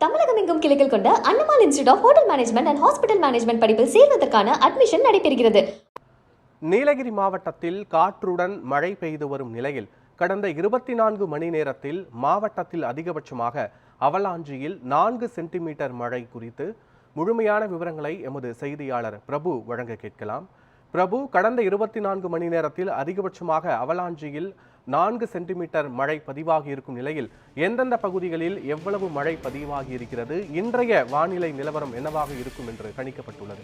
தமிழகம் எங்கும் கிளைகள் கொண்ட Annamalai institute of hotel management and hospital management படிப்பில் சேர்வதற்கான அட்மிஷன் நடைபெறுகிறது. நீலகிரி மாவட்டத்தில் காற்றுடன் மழை பெய்து வரும் நிலையில் கடந்த 24 மணி நேரத்தில் மாவட்டத்தில் அதிகபட்சமாக அவலாஞ்சியில் 4 சென்டிமீட்டர் மழை குறித்து முழுமையான விவரங்களை எமது செய்தியாளர் பிரபு வழங்க கேட்கலாம். பிரபு, கடந்த 24 மணி நேரத்தில் அதிகபட்சமாக அவலாஞ்சியில் 4 சென்டிமீட்டர் மழை பதிவாகி இருக்கும் நிலையில் எந்தெந்த பகுதிகளில் எவ்வளவு மழை பதிவாகி இருக்கிறது, இன்றைய வானிலை நிலவரம் என்னவாக இருக்கும் என்று கணிக்கப்பட்டுள்ளது?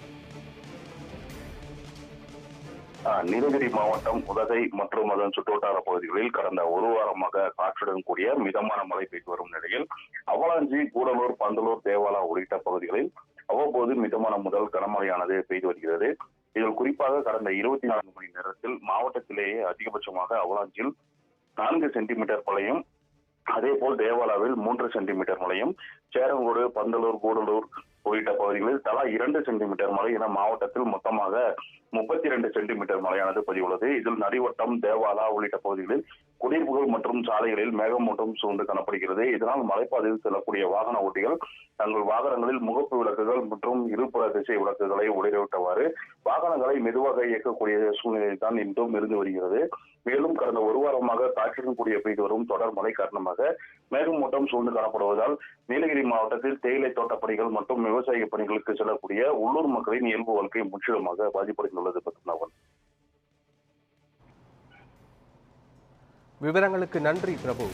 நீலகிரி மாவட்டம் உதகை மற்றும் அதன் சுற்றுவட்டார பகுதிகளில் கடந்த ஒரு வாரமாக காற்றுடன் கூடிய மிதமான மழை பெய்து வரும் நிலையில் அவலாஞ்சி, கூடலூர், பந்தலூர், தேவாலா உள்ளிட்ட பகுதிகளில் அவ்வப்போது மிதமான முதல் கனமழையானது பெய்து வருகிறது. இதில் குறிப்பாக கடந்த 24 மணி நேரத்தில் மாவட்டத்திலேயே அதிகபட்சமாக அவலாஞ்சியில் 4 சென்டிமீட்டர் மழையும், அதே போல் தேவாலாவில் 3 சென்டிமீட்டர் மழையும், சேரங்கோடு, பந்தலூர், கூடலூர் உள்ளிட்ட பகுதிகளில் தலா 2 சென்டிமீட்டர் மழை என மாவட்டத்தில் மொத்தமாக 32 சென்டிமீட்டர் மழையானது பதிவுள்ளது. இதில் நரிவட்டம், தேவாலா உள்ளிட்ட பகுதிகளில் குடியிருப்புகள் மற்றும் சாலைகளில் மேகமூட்டம் சூழ்ந்து காணப்படுகிறது. இதனால் மலைப்பாதையில் செல்லக்கூடிய வாகன ஓட்டிகள் தங்கள் வாகனங்களில் முகப்பு விளக்குகள் மற்றும் இருபுற திசை விளக்குகளை ஒளிரவிட்டவாறு வாகனங்களை மெதுவாக இயக்கக்கூடிய சூழ்நிலை தான் இன்றும் இருந்து வருகிறது. மேலும் கடந்த ஒரு வாரமாக காற்றுடன் கூடிய பெய்து வரும் தொடர் மழை காரணமாக மேகமூட்டம் சூழ்ந்து காணப்படுவதால் நீலகிரி மாவட்டத்தில் தேயிலை தோட்டப்பணிகள் மற்றும் விவசாய பணிகளுக்கு செல்லக்கூடிய உள்ளூர் மக்களின் இயல்பு வாழ்க்கை முற்றிலுமாக பாதிப்படைந்துள்ளது. பத்மநாபன், விவரங்களுக்கு நன்றி பிரபு.